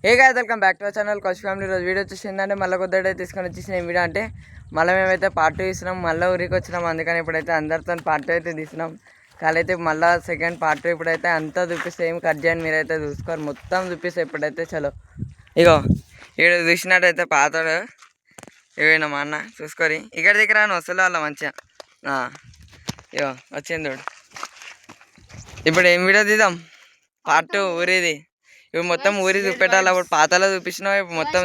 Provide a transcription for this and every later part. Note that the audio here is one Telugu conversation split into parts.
A guys welcome back to our channel Kaushik family. రోజు వీడియో వచ్చేసిందంటే మళ్ళీ కొద్దిగా తీసుకొని వచ్చేసిన వీడియో అంటే మళ్ళీ మేమైతే పార్ట్ 2 తీసినాం, మళ్ళీ ఊరికి వచ్చినాం. అందుకని ఇప్పుడైతే అందరితో పార్ట్ 2 అయితే తీసినాం. కాలైతే మళ్ళీ సెకండ్ పార్ట్ 2 ఇప్పుడైతే అంతా చూపిస్తే ఏం కట్ చేయండి, మీరైతే చూసుకోరు, మొత్తం చూపిస్తే ఇప్పుడైతే చలో. ఇగో ఇక్కడ చూసినట్టయితే పాతాడు ఏమైనా మా అన్న చూసుకొని ఇక్కడ దగ్గర వస్తుంది వాళ్ళ మంచిగా. ఇగో వచ్చింది చూడు. ఇప్పుడు ఏం వీడియో తీద్దాం? పార్ట్ 2 ఊరిది. ఇప్పుడు మొత్తం ఊరి చూపెట్టాలి. అప్పుడు పాతలో చూపించినావు, ఇప్పుడు మొత్తం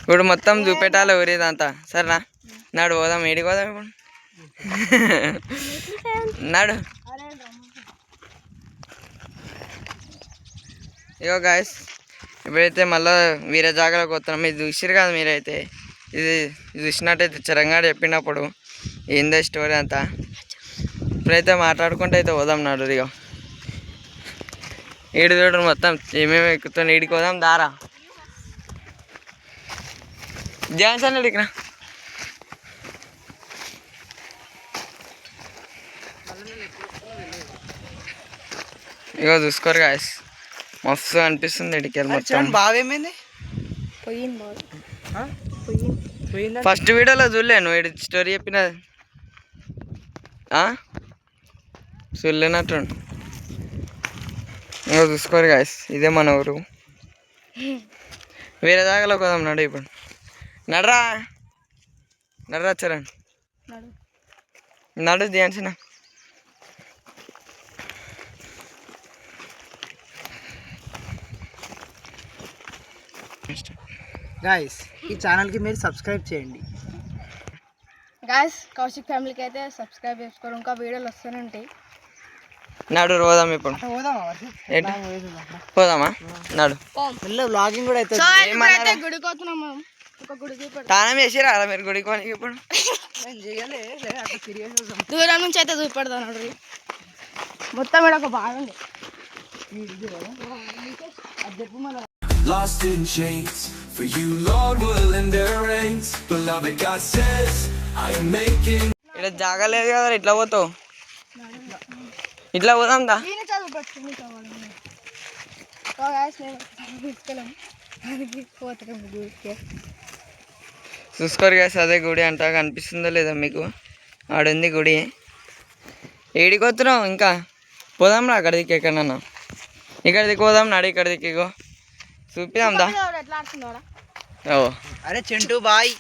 ఇప్పుడు మొత్తం చూపెట్టాలి ఊరిదంతా. సరేనా? నాడు పోదాం. ఏడికి పోదాం ఇప్పుడు? నాడు. ఇగో గాయస్ ఇప్పుడైతే మళ్ళీ వేరే జాగాలోకి వస్తున్నాం. ఇది చూసిరు కదా మీరైతే. ఇది చూసినట్టయితే చిరంగాడు చెప్పినప్పుడు ఏందో స్టోరీ అంతా. ఇప్పుడైతే మాట్లాడుకుంటూ అయితే పోదాం. నాడు ఇక ఈడు చూడరు మొత్తం ఏమేమి ఎక్కుతాను. ఈడికి పోదాం దారా. జాన్సన్ అడిగిన ఇగో చూసుకోరు గాయస్, మస్తు అనిపిస్తుంది ఇడికి మొత్తం. బావేమైంది? ఫస్ట్ వీడియోలో చూడలే నువ్వు ఇడి స్టోరీ చెప్పిన చూడలేనట్టు. ఇంకా చూసుకోరు గాయస్, ఇదే మన ఊరు. వేరే దాకాలో పోదాం. నడు ఇప్పుడు. నడరా నడరా చరణ్, నడు ధ్యాన్సిన. గాయస్ ఈ ఛానల్కి మీరు సబ్స్క్రైబ్ చేయండి. గాయస్ కౌశిక్ ఫ్యామిలీకి అయితే సబ్స్క్రైబ్ చేసుకోరు, ఇంకా వీడియోలు వస్తూనే ఉంటాయి. నాడు పోదాం ఇప్పుడు. పోదామా? నాడు వ్లాగింగ్ కూడా అయితే గుడికి పోతున్నాం మనం. ఒక గుడికి తానం చేసిరా మీరు గుడికి పోనీ. ఇప్పుడు దూరం నుంచి అయితే చూపెడతాం. నాడు మొత్తం ఇక్కడ ఒక బాగా ఉంది. Lost in chains, for you Lord will end their reigns. Beloved God says, I am making. ఇక్కడ జాగా లేదు కదా, ఇట్లా పోతావు. ఇట్లా పోదాం దా. చూసుకోరు కదా, అదే గుడి అంట. కనిపిస్తుందో లేదా మీకు? ఆడుంది గుడి. ఏడికి వస్తున్నావు? ఇంకా పోదాం రా అక్కడ దిక్కు. ఎక్కడన్నా ఇక్కడ దిక్కు పోదాం. నాడు ఇక్కడ దిక్కు. ఇగో చూపిదాం దా. ఓ అరే చెంటూ బాయ్,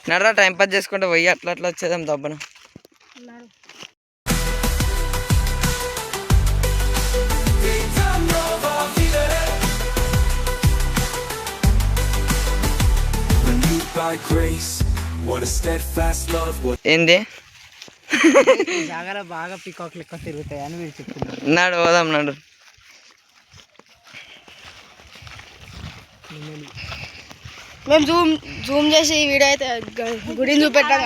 నడరా. టైం పాస్ చేసుకుంటే పోయి అట్లా అట్లా వచ్చేదాం దబ్బన. ఏంది జాగాలో బాగా పికాక్ లెక్క తిరుగుతాయి అని మీరు చెప్తున్నారు. నాడు పోదాం. నాడు మేము జూమ్ చేసి ఈ వీడియో అయితే గుడిని చూపెట్టాం.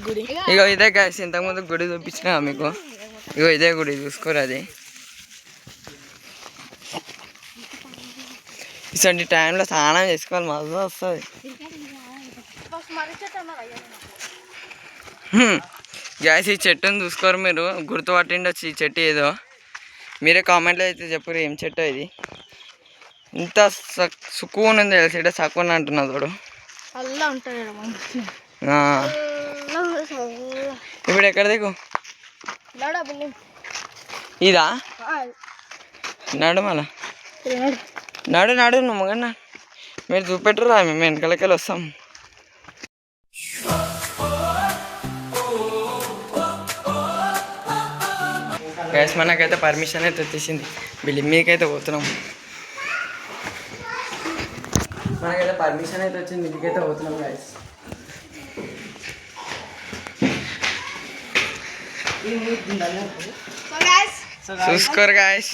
గుడి ఇగో ఇదే గాయస్, ఇంతకుముందు గుడి చూపించినా మీకు. ఇగో ఇదే గుడి, చూసుకోరు. అది ఇటువంటి టైంలో స్నానం చేసుకోవాలి, మజా వస్తుంది. గ్యాస్ ఈ చెట్టుని చూసుకోరు మీరు, గుర్తుపట్టిండొచ్చు ఈ చెట్టు ఏదో. మీరే కామెంట్లో అయితే చెప్పరు ఏం చెట్టు ఇది. ఇంత సుకూన్ ఉంది తెలిసి, ఇక్కడ సకున్ అంటున్నా చూడు. ఇప్పుడు ఎక్కడ దిగు? ఇదా? నడు మళ్ళా. నడు నడు నువ్వు మగన్నా. మీరు చూపెట్టరా, మేము వెనకాలకెళ్ళి వస్తాం. గ్యాస్ మనకైతే పర్మిషన్ అయితే వచ్చేసింది. బిల్డింగ్ మీదకైతే పోతున్నాం. మనకైతే పర్మిషన్ అయితే వచ్చింది, ఇంటికైతే పోతున్నాం గాయస్. చూసుకోరు గాయస్.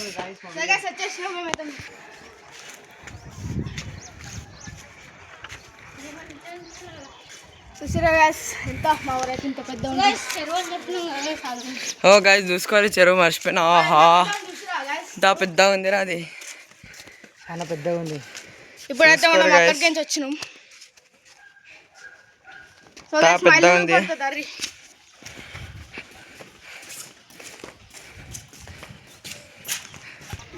ఓ గాయస్ చూసుకోవాలి, చెరువు మర్చిపోయినా. ఆహా ఇంత పెద్దగా ఉందిరా, అది చాలా పెద్దగా ఉంది. ఇప్పుడైతే మనం అక్కడికి నుంచి వచ్చినాం. పెద్దగా ఉంది.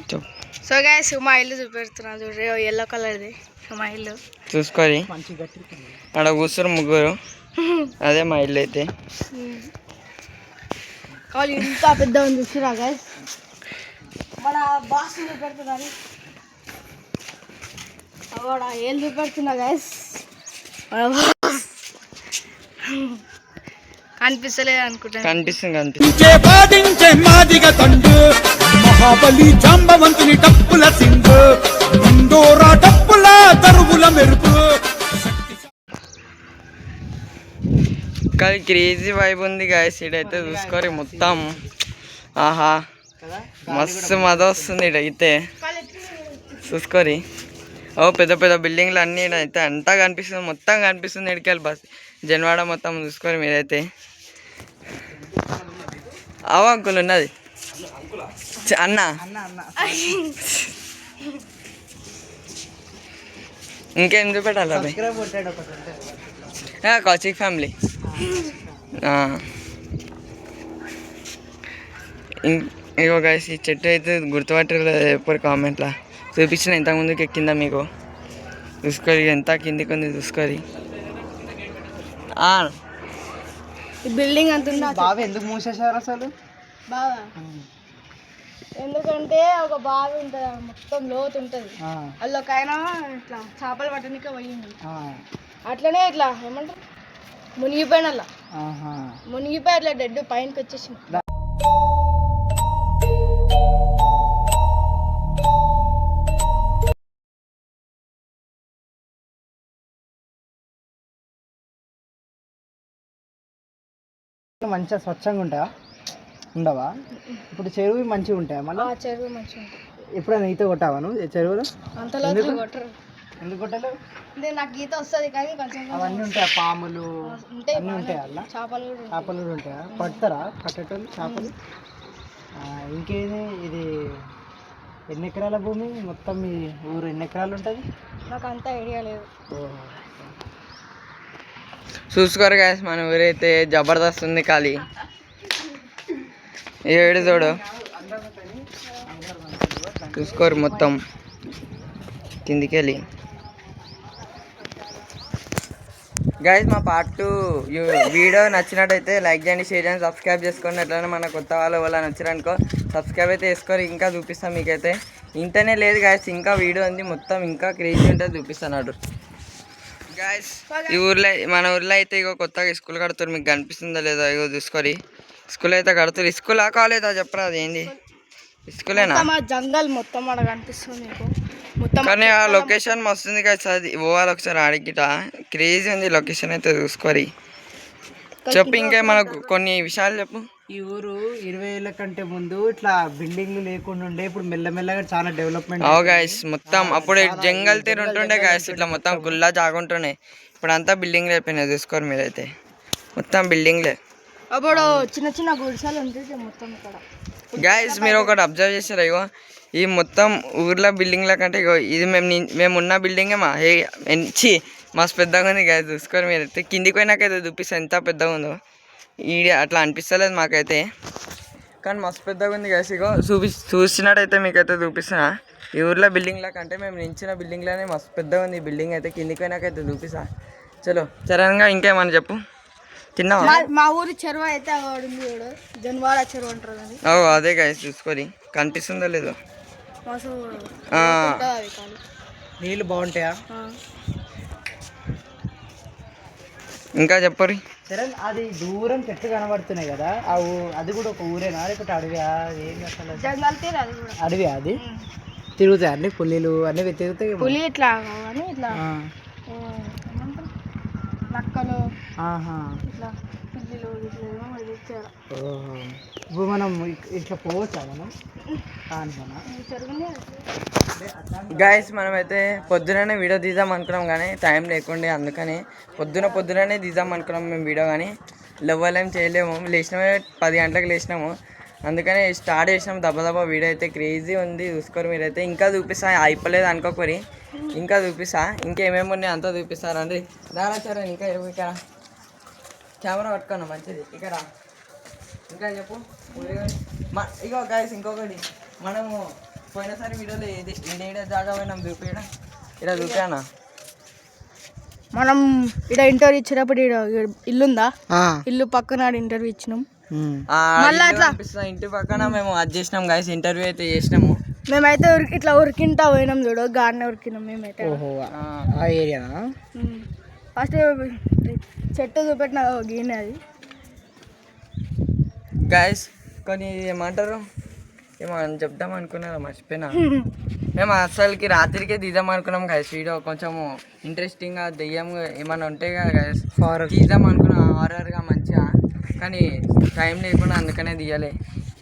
చెప్పు సో గైస్ మా ఇల్లు చూపెడుతున్నా చూడ్రి ఎల్లో కలర్ది మా ఇల్లు చూసుకోరి మంచి గట్టి ఆడ కూర్చొని ముగ్గురు అదే మా ఇల్లు అయితే కావాలి ఇంత పెద్ద ఉంది చూసిరా గైస్ మన బాస్ చూపెడుతున్నారు అవాడ ఏం చూపెడుతున్నా గైస్ మన బాస్ కనిపిస్తలేదు అనుకుంటాను కనిపిస్తుంది పాటించే మాదిగ తండు మహాబలి జాంబవంతుని డప్పుల సింధు ముందోరా డప్పుల తరువుల మెరుపు కానీ క్రేజీ వైబ్ ఉంది గాయస్ ఇడైతే చూసుకోరి మొత్తం ఆహా మస్తు మజ వస్తుంది ఇడైతే చూసుకోరి ఓ పెద్ద పెద్ద బిల్డింగ్లు అన్నీ అయితే అంతా కనిపిస్తుంది మొత్తం కనిపిస్తుంది ఇడికెళ్ళి బస్ జన్వాడ మొత్తం చూసుకోరి మీరైతే అవు అంకుల్ ఉన్నది అన్న ఇంకేం చూపెట్టాలి అబ్బాయి కౌశిక్ ఫ్యామిలీ ఇగో గైస్ ఈ చెట్టు అయితే గుర్తుపట్టలేదు ఎప్పుడు కామెంట్లో చూపించిన ఇంతకుముందుకు ఎక్కిందా మీకు చూసుకోరి ఎంత కిందికి ఉంది చూసుకోరి ఈ బిల్డింగ్ అంత ఉంది బావి ఎందుకు మూసేశారు అసలు బాగా ఎందుకంటే ఒక బావి ఉంటుంది మొత్తం లోతు ఉంటుంది అందులో ఒక ఆయన ఇట్లా చేపలు పట్టడానికి పోయింది అట్లనే ఇట్లా ఏమంటారు మునిగిపోయిన అలా మునిగిపోయి అట్లా డెడ్ పైనకి వచ్చేసింది మంచిగా స్వచ్ఛంగా ఉంటాయా ఉండవా ఇప్పుడు చెరువు మంచిగా ఉంటాయా మళ్ళీ చెరువు మంచిగా ఉంటుంది ఎప్పుడైనా ఈత కొట్టావా నువ్వు చెరువులో అంతలో కొట్టరు ఎందుకు కొట్టలేవు నాకు ఈత వస్తుంది కానీ కొంచెం అవన్నీ ఉంటాయా పాములు ఉంటాయి అన్నీ ఉంటాయా అలా చేపలు కూడా చేపలు కూడా ఉంటాయా పడతారా పట్టేటోళ్ళు చేపలు ఇంకేది ఇది ఎన్ని ఎకరాల భూమి మొత్తం మీ ఊరు ఎన్ని ఎకరాలు ఉంటుంది నాకు అంత ఐడియా లేదు చూసుకోరు గాయస్ మన ఊరైతే జబర్దస్త్ ఉంది ఖాళీ ఏడు చూడు చూసుకోరు మొత్తం కిందికి వెళ్ళి గైస్ మా పార్ట్ వీడియో నచ్చినట్టయితే లైక్ చేయండి షేర్ చేయండి సబ్స్క్రైబ్ చేసుకోండి అట్లనే మన కొత్త వాళ్ళు నచ్చారనుకో సబ్స్క్రైబ్ అయితే వేసుకోరు ఇంకా చూపిస్తాం మీకైతే ఇంటనే లేదు గాయస్ ఇంకా వీడియో ఉంది మొత్తం ఇంకా క్రేజీ ఉంటుంది చూపిస్తాను గాయస్ ఈ ఊర్లో మన ఊర్లో అయితే ఇగో కొత్తగా స్కూల్ కడుతున్నారు మీకు కనిపిస్తుందా లేదా ఇగో చూసుకోరి స్కూల్ అయితే కడుతున్నారు స్కూలా కాలేదా చెప్పరా అది ఏంది స్కూలేనా జంగల్ మొత్తం అక్కడ కనిపిస్తుంది మీకు మొత్తం కానీ ఆ లొకేషన్ మస్తుంది కదా అది పోవాలి ఒకసారి ఆడికిట క్రేజీ ఉంది లొకేషన్ అయితే చూసుకోరి చెప్పు ఇంకే మనకు కొన్ని విషయాలు చెప్పు ఈ ఊరు 20 ఏళ్ళ కంటే ముందు ఇట్లా బిల్డింగ్లు లేకుండా ఉండే ఇప్పుడు మెల్లమెల్లగా చాలా డెవలప్మెంట్ అవు గాయస్ మొత్తం అప్పుడు జంగల్ తీరు ఉంటుండే గాయస్ ఇట్లా మొత్తం గుల్లా జాగుంటుండే ఇప్పుడు అంతా బిల్డింగ్లు అయిపోయినాయి చూసుకోరు మీరైతే మొత్తం బిల్డింగ్లే అప్పుడు చిన్న చిన్న గుడిసెలు ఉంటాయి మొత్తం ఇక్కడ గాయస్ మీరు ఒకటి అబ్జర్వ్ చేశారు ఇగో ఈ మొత్తం ఊర్లో బిల్డింగ్ల కంటే ఇగో ఇది మేము ఉన్న బిల్డింగే మస్తు పెద్దగా ఉంది గాయస్ చూసుకోరు మీరైతే కిందికి పోయినాకైతే చూపిస్తాను ఎంత పెద్దగా ఉందో ఈడ అట్లా అనిపిస్తలేదు మాకైతే కానీ మస్తు పెద్దగా ఉంది గాయస్ ఇగో చూసినట్టయితే మీకైతే చూపిస్తున్నా ఈ ఊర్లో బిల్డింగ్ల కంటే మేము నించిన బిల్డింగ్లోనే మస్తు పెద్దగా ఉంది ఈ బిల్డింగ్ అయితే కిందికి పోయినాకైతే చూపిస్తా చలో చరణంగా ఇంకేమని చెప్పు తిన్నావా మా ఊరి చెరువు అయితే జన్వాడ చెరువు అంటారు అది అదే గాయస్ చూసుకొని కనిపిస్తుందో లేదో నీళ్ళు బాగుంటాయా ఇంకా చెప్పరి సరే అది దూరం చెట్లు కనబడుతున్నాయి కదా అది కూడా ఒక ఊరేనా లేకపోతే అడవియా ఏం అసలు జంగల్ తీరు అది కూడా అడవియా అది తిరుగుతాయి అన్ని పులిలు అన్ని తిరుగుతాయి పులి ఇట్లా అని ఇట్లా నక్కలు ఇట్లా పిల్లిలు ఇప్పుడు మనం ఇట్లా పోవచ్చా మనం గాయస్ మనమైతే పొద్దుననే వీడియో తీద్దాం అనుకున్నాం కానీ టైం లేకుండే అందుకని పొద్దుననే తీద్దాం అనుకున్నాం మేము వీడియో కానీ లేవలేం చేయలేము లేచినామే 10 గంటలకు లేచినాము అందుకని స్టార్ట్ చేసినాం దెబ్బ వీడియో అయితే క్రేజీ ఉంది చూసుకోరు మీరైతే ఇంకా చూపిస్తా అయిపోలేదు అనుకోకరి ఇంకా చూపిస్తా ఇంకేమేమి ఉన్నాయి అంతా చూపిస్తారండి దారాచారా ఇంకా ఇక్కడ కెమెరా పట్టుకున్నా మంచిది ఇక్కడ ఇంకా చెప్పు ఇగో గాయస్ ఇంకొకటి మనము పోయినసారి వీడియోలో ఏడే జాగా పోయినాం చూపిడా ఇక్కడ చూపానా మనం ఇక్కడ ఇంటర్వ్యూ ఇచ్చినప్పుడు ఇల్లుందా ఇల్లు పక్కన ఇంటర్వ్యూ ఇచ్చినాం. మళ్ళీ అట్లా ఇంటి పక్కన మేము అది చేసినాం గైస్, ఇంటర్వ్యూ అయితే చేసినాము. మేమైతే ఇట్లా ఉరికింటా పోయినాం చూడు, గాడిని ఉరికినాం మేమైతే. ఆ ఏరియా ఫస్ట్ చెట్టు చూపెట్టిన గీనే అది గైస్. కొన్ని ఏమంటారు ఏమో చెప్దాం అనుకున్నారా మర్చిపోయినా. మేము అసలుకి రాత్రికే తీద్దాం అనుకున్నాం గైస్ వీడియో, కొంచెము ఇంట్రెస్టింగ్గా దెయ్యం ఏమన్నా ఉంటాయి కదా గైస్, తీద్దాం అనుకున్నాం హారర్గా మంచిగా, కానీ టైం లేకుండా అందుకనే తీయలే.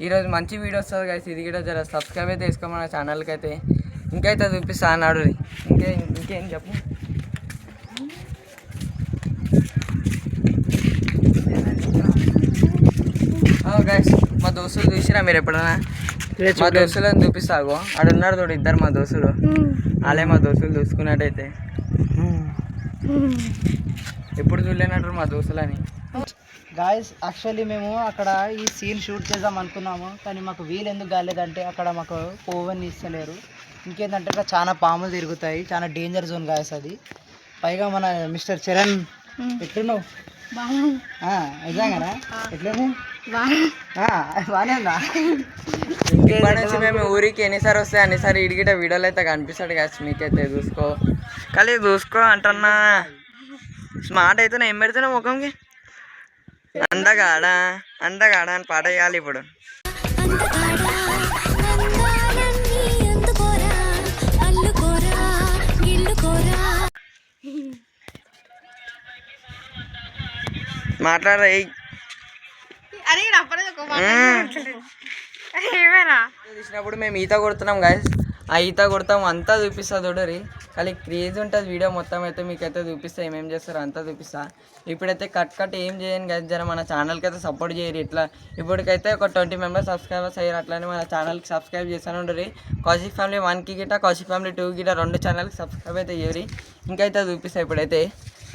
ఈరోజు మంచి వీడియో వస్తుంది గైస్, ఇది కూడా జర సబ్స్క్రైబ్ అయితే వేసుకోమని మన ఛానల్కి అయితే. ఇంకైతే చూపిస్తా అన్నాడు. ఇంకేం చెప్పు. గైస్ మా దోస్తులు చూసిరా మీరు ఎప్పుడైనా? మా దోస్తులను చూపిస్తాగో ఆడున్నారు చూడు ఇద్దరు మా దోస్తులు, వాళ్ళే మా దోస్తులు చూసుకున్నట్టయితే. ఎప్పుడు చూడలేనట్టు మా దోస్తులని. గాయస్ యాక్చువల్లీ మేము అక్కడ ఈ సీన్ షూట్ చేద్దాం అనుకున్నాము, కానీ మాకు వీలు ఎందుకు కాలేదంటే అక్కడ మాకు పోవని ఇస్తలేరు. ఇంకేంటంటే అక్కడ చాలా పాములు తిరుగుతాయి, చాలా డేంజర్ జోన్ గాయస్ అది. పైగా మన మిస్టర్ చరణ్ ఎట్లున్నావు? నిజంగానా ఎట్లున్నావు? బాగానే ఉందా? ఇప్పటి నుంచి మేము ఊరికి ఎన్నిసారి వస్తాయి అన్నిసారి ఇడిగిట వీడియోలు అయితే కనిపిస్తాడు గాయస్, మీకైతే చూసుకో ఖాళీ చూసుకో అంటున్నా. స్మార్ట్ అయితే ఏం పెడుతున్నా ముఖంకి? అందగాడా అని పాట వేయాలి ఇప్పుడు. మాట్లాడరా తీసినప్పుడు మేము ఈత కొడుతున్నాం గాయస్, ఆ ఈత కొడతాం అంతా చూపిస్తా చూడరి. కానీ క్రేజ్ ఉంటుంది వీడియో మొత్తం అయితే, మీకైతే చూపిస్తా ఏమేమి చేస్తారో అంతా చూపిస్తా. ఇప్పుడైతే కట్ ఏం చేయను గాయస్, జర మన ఛానల్కి అయితే సపోర్ట్ చేయరు. ఇట్లా ఇప్పటికైతే ఒక 20 మెంబర్స్ సబ్స్క్రైబర్స్ అయ్యారు. అట్లానే మన ఛానల్కి సబ్స్క్రైబ్ చేస్తాను ఉండరు. కౌశిక్ ఫ్యామిలీ 1కి గిట్ట కౌశిక్ ఫ్యామిలీ 2 గిట్ట 2 ఛానల్కి సబ్స్క్రైబ్ అయితే చేయరు. ఇంకైతే చూపిస్తా ఇప్పుడైతే.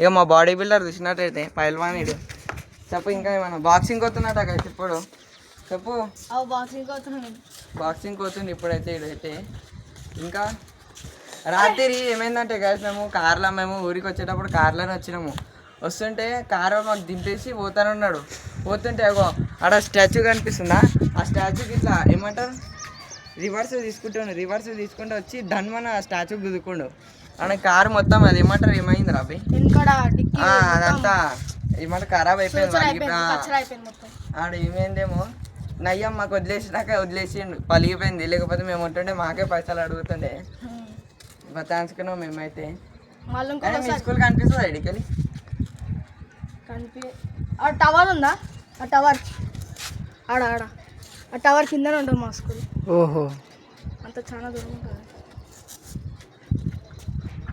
ఇక మా బాడీ బిల్డర్ చూసినట్టయితే పైల్వానీడు. చెప్పు ఇంకా ఏమన్నా బాక్సింగ్ అవుతున్నట్ట కదా ఇప్పుడు చెప్పు. బాక్సింగ్ అవుతుంది ఇప్పుడైతే ఇదైతే. ఇంకా రాత్రి ఏమైందంటే గాయస్, మేము ఊరికి వచ్చేటప్పుడు కార్లోనే వచ్చినాము. వస్తుంటే కారు మాకు దింపేసి పోతానే ఉన్నాడు. పోతుంటే అగో ఆడ స్టాచ్యూ కనిపిస్తుందా, ఆ స్టాచ్యూకి ఇట్లా ఏమంటారు రివర్స్ తీసుకుంటూ వచ్చి ధన్మన స్టాచ్యూ గుద్దుకుండు. ఆడ కారు మొత్తం అది ఏమంటారు ఏమైంది రాబి అదంతా ఏమంటారు ఖరాబ్ అయిపోయింది. ఆడ ఏమైందేమో నయ్యం మాకు వదిలేసిండు, పలిగిపోయింది. లేకపోతే మేము ఉంటుండే మాకే పైసలు అడుగుతుండే బతాంచుకున్నాం మేమైతే. మీ స్కూల్ కనిపిస్తుంది ఇడికెళ్ళి? టవర్ ఉందా? ఆ టవర్ ఆడ ఆ టవర్ కిందనే ఉంటుంది మా స్కూల్. ఓహో అంత చాలా దూరం ఉంటుంది.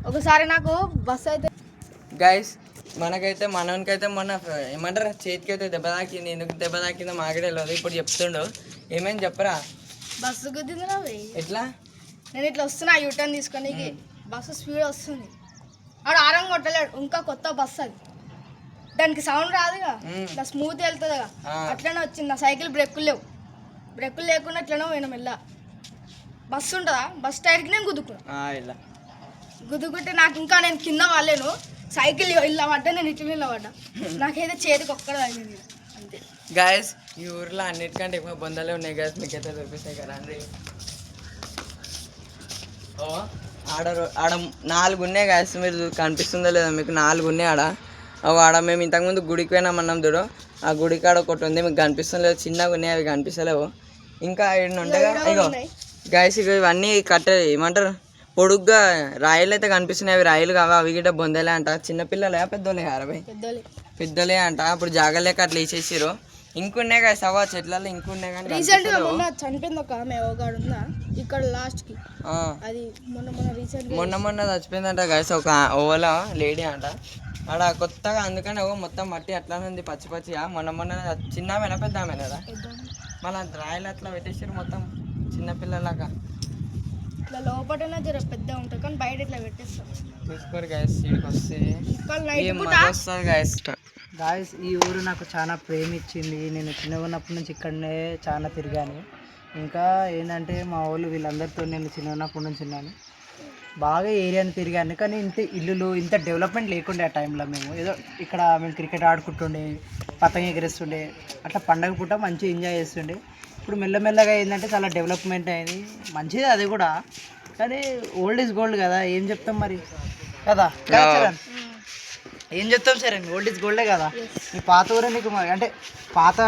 ఒకసారి నాకు బస్సు అయితే గైస్ మనకైతే మనోనికైతే మొన్న ఏమంటారు చేతికి అయితే దెబ్బ తాకింది. ఎందుకు దెబ్బ తాకిందో మాకే తెలియదు. ఇప్పుడు చెప్తుండు ఏమేమి చెప్పరా? బస్సు గుద్దింది. ఎట్లా? నేను ఇట్లా వస్తున్నా యూటర్న్ తీసుకొని, బస్సు స్పీడ్ వస్తుంది. ఆడ ఆరం కొట్టలేడు, ఇంకా కొత్త బస్సు అది, దానికి సౌండ్ రాదుగా, ఇట్లా స్మూత్ వెళ్తుందిగా, అట్లనే వచ్చింది. నా సైకిల్ బ్రేకులు లేకుండా ఇట్లనే పోయినా మెల్ల. బస్సు ఉంటుందా, బస్ టైర్కి నేను గుద్దుకుంటే నాకు ఇంకా నేను కింద వాళ్ళేను, సైకిల్ ఇలా పడ్డా, నేను ఇట్లా నిలబడ్డా, నాకైతే చేతికి ఒక్కడ తగిలింది అంతే. గాయస్ ఈ ఊర్లో అన్నిటికంటే ఎక్కువ బొందలే ఉన్నాయి గాయస్, మీకైతే చూపిస్తాయి కదా అండి. ఆడ 4 ఉన్నాయి గాయస్, మీరు కనిపిస్తుందో లేదో మీకు, 4 ఉన్నాయి ఆడ మేము ఇంతకుముందు గుడికి పోయినామన్నాం చూడు, ఆ గుడి కాడ ఒకటి ఉంది, మీకు కనిపిస్తుంది లేదు, చిన్నగా ఉన్నాయి అవి కనిపిస్తలేవు. ఇంకా ఏడు ఉంటాయి ఇగో గాయస్, ఇక ఇవన్నీ ఏమంటారు పొడుగ్గా రాయలు అయితే కనిపిస్తున్నాయి, అవి రాయలు కావా, అవి గిట్ట బొందలే అంట. చిన్నపిల్లలే పెద్దోళ్ళే అరవై పెద్దోళ్ళే అంట. అప్పుడు జాగలేక అట్లా వేసేసారు. ఇంకున్నాయి కదా సవా చెట్లలో, ఇంకున్నాయి కానీ చనిపోయింది ఒక ఆమె ఉందా ఇక్కడ లాస్ట్ కి, అది మొన్న చచ్చిపోయిందంట గాయస్, ఒక ఓలా లేడీ అంట ఆడ కొత్తగా. అందుకని మొత్తం మట్టి అట్లానే ఉంది పచ్చి పచ్చిగా. మొన్న చిన్నమేనా పెద్ద ఆమె కదా, మళ్ళీ రాయలు అట్లా పెట్టేసారు మొత్తం చిన్నపిల్లలాగా. ఇట్లా లోపల జర పెద్ద ఉంటుంది కానీ బయట ఇట్లా పెట్టేస్తాం. చూసుకోరు గాయస్, ఇక్కడికి వస్తే గాయస్ ఈ ఊరు నాకు చాలా ప్రేమ ఇచ్చింది. నేను చిన్నగా ఉన్నప్పటి నుంచి ఇక్కడనే చాలా తిరిగాను. ఇంకా ఏంటంటే మా వాళ్ళు వీళ్ళందరితో నేను చిన్నప్పటి నుంచి ఉన్నాను, బాగా ఏరియాని తిరిగాను. కానీ ఇంత ఇల్లులు ఇంత డెవలప్మెంట్ లేకుండే ఆ టైంలో. మేము ఏదో ఇక్కడ మేము క్రికెట్ ఆడుకుంటుండే, పతంగ ఎగరేస్తుండే, అట్లా పండగ పూట మంచిగా ఎంజాయ్ చేస్తుండే. ఇప్పుడు మెల్లమెల్లగా ఏంటంటే చాలా డెవలప్మెంట్ అయింది, మంచిది అది కూడా. కానీ ఓల్డ్ ఈజ్ గోల్డ్ కదా, ఏం చెప్తాం మరి కదా. చరణ్, ఏం చెప్తాం సరే, ఓల్డ్ ఈజ్ గోల్డే కదా. మీ పాత ఊరే నీకు అంటే పాత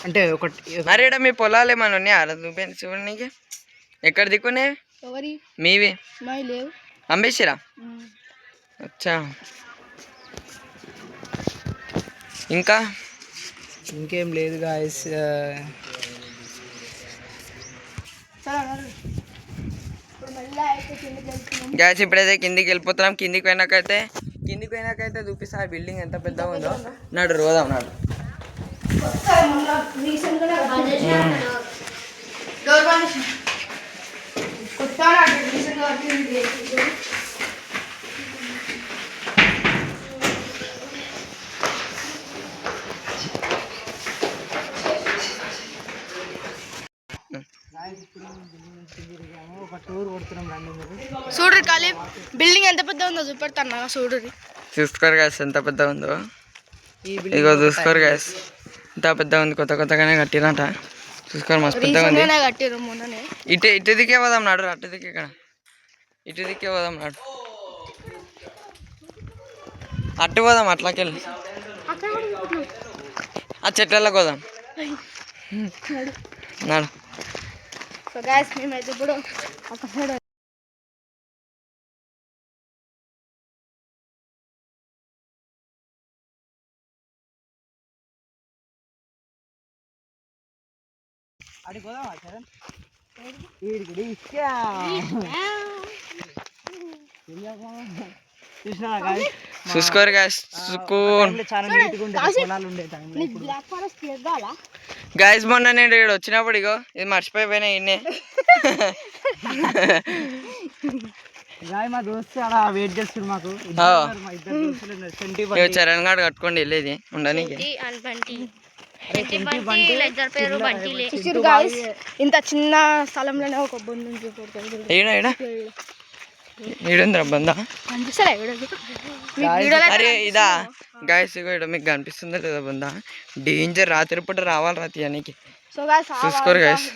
అంటే ఒకటి మరి ఈడ మీ పొలాలు ఏమైనా ఉన్నాయా చూడండి? ఎక్కడ దిక్కున్నాయి ఎవరి మీవి? మై లేవు, అమ్మేసిరా? అచ్చా. ఇంకా ఇంకేం లేదు గాయస్. గ్యాస్ ఇప్పుడైతే కిందికి వెళ్ళిపోతున్నాం. కిందికి పోయినాకైతే చూపిస్తా ఆ బిల్డింగ్ ఎంత పెద్దగా ఉందో. నాడు రోదాం నాడు. ఒక టూర్ కొడుతున్నాం రండి మీరు. చూడ్రి ఖాళీ బిల్డింగ్ ఎంత పెద్ద ఉందో చూపెడతాను చూడ్రి. చూసుకోరు గ్యాస్ ఎంత పెద్దగా ఉందో. ఇగో చూసుకోరు గ్యాస్ ఎంత పెద్దగా ఉంది. కొత్తగానే కట్టిరంట. చూసుకోరు మస్తు పెద్దగా ఉంది. కట్టిరు మొన్ననే. ఇటు దిక్కే పోదాం నాడు. అటు దిక్కే ఇక్కడ ఇటు దిక్కే పోదాం నాడు. అటు పోదాం అట్లాకెళ్ళి ఆ చెట్లలోకి పోదాం నాడు. సో గైస్ మేమైతే ఇప్పుడు అక్కడ అడిగి పోదామా చరణ్? చూసుకోరు గ్యాస్. చాలా నీట్గా ఉండే పొలాలు ఉండే టైంలో. బ్లాక్ ఫారెస్ట్ ఎగ్గాలా గాయస్ మొన్న నేను ఇక్కడ వచ్చినప్పుడు ఇగో ఇది మర్చిపోయిపోయినా ఇన్నే. మా దోస్తు అలా వెయిట్ చేస్తుంది మాకు. చరణ్ గారు కట్టుకోండి వెళ్ళేది ఉండడానికి. ఇంత చిన్న స్థలంలోనే ఒక బొందు ఈడుందిరా బంద. అరే ఇదా గాయస్ ఇగో ఇక్కడ మీకు కనిపిస్తుందా లేదా బంద? డేంజర్. రాత్రి పూట రావాలి రా తీయనికి. చూసుకోరు గాయస్.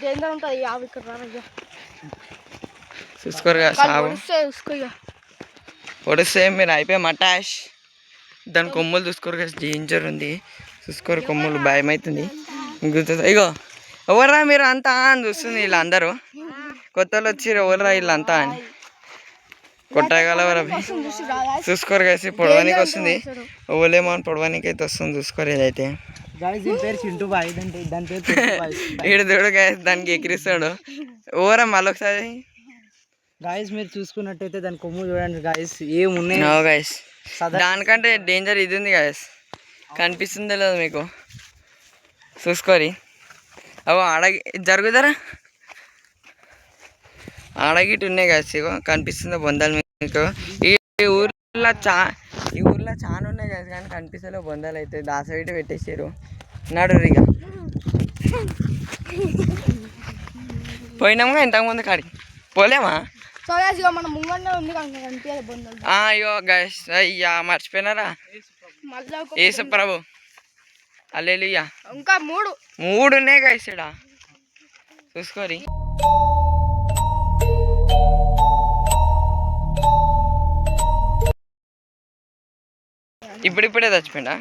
చూసుకోరు గాయస్. పొడిస్తే మీరు అయిపోయి మటాష్. దాని కొమ్ములు చూసుకోరు గాయస్. డేంజర్ ఉంది. చూసుకోరు కొమ్ములు. భయం అవుతుంది. ఇగో ఎవర్రా మీరు అంతా అని చూస్తుంది వీళ్ళందరూ. కొత్త వాళ్ళు వచ్చి ఎవర్రా వీళ్ళంతా అని కొట్టగలవరా. చూసుకోరు కలిసి పొడవనికి వస్తుంది. ఓలేమో అని పొడవనికి అయితే వస్తుంది. చూసుకోరు ఏదైతే. ఈడు చూడు గాయస్ దానికి ఎక్కిరిస్తాడు. ఓవరా మళ్ళీ ఒకసారి గాయస్ మీరు చూసుకున్నట్టయితే దాని కొమ్ము చూడండి గాయస్ ఏమున్నాయి. గాయస్ దానికంటే డేంజర్ ఇది ఉంది గాయస్. కనిపిస్తుందో లేదు మీకు? చూసుకోరి. అవో ఆడగి జరుగుదరా ఆడగిట్టు ఉన్నాయి గాయస్. ఇగో కనిపిస్తుందో బొందాలు మీకు? ఈ ఊర్లో చాలా ఉన్నాయి గాయస్ కానీ కనిపిస్తలే బొందాలు అయితే. దాసవిటి పెట్టేసారు. నడు ఇక పోయినాముగా ఇంతకుముందు కాడికి పోలేమా? అయ్యో గాయస్ అయ్యా మర్చిపోయినారా. ఏసు ప్రభు హల్లెలూయా. ఇంకా మూడు ఉన్నాయి గాయస్ ఇక్కడ. చూసుకోరి. ఇప్పుడిప్పుడే చచ్చిపోయిందా?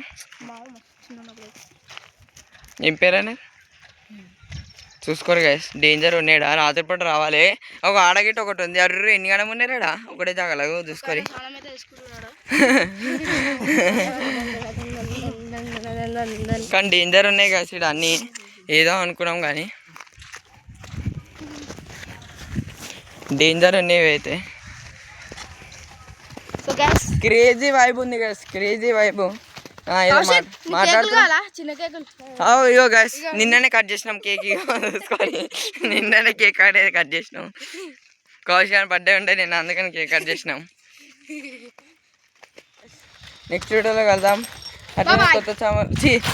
ఏం పేరని చూసుకోరు గైస్. డేంజర్ ఉన్నాడా. రాత్రిపూట రావాలి. ఒక ఆడగిట్టు ఒకటి ఉంది. అర్రు ఎన్ని గణం ఉన్నాడా ఒకటే జాగలాగో చూసుకోరి. కానీ డేంజర్ ఉన్నాయి గైస్ ఇక్కడ అన్నీ. ఏదో అనుకున్నాం కానీ డేంజర్ ఉన్నాయి అయితే. క్రేజీ వైబ్ ఉంది గైస్. Crazy vibe. ఇగో గైస్ నిన్ననే కట్ చేసినాం కేక్. చూసుకొని నిన్ననే కేక్ కట్ చేసినాం. కౌశిక్ బర్త్డే ఉంటే నేను అందుకని కేక్ కట్ చేసినాం. నెక్స్ట్ వీడియోలో కలుద్దాం. అట్లా కొత్త ఛానల్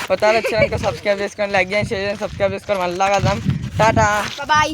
కొత్త వచ్చినాక సబ్స్క్రైబ్ చేసుకోండి. లైక్ చేయండి, షేర్ చేయండి, సబ్స్క్రైబ్ చేసుకోండి. మళ్ళీ కలుద్దాం. టాటా. బాయ్.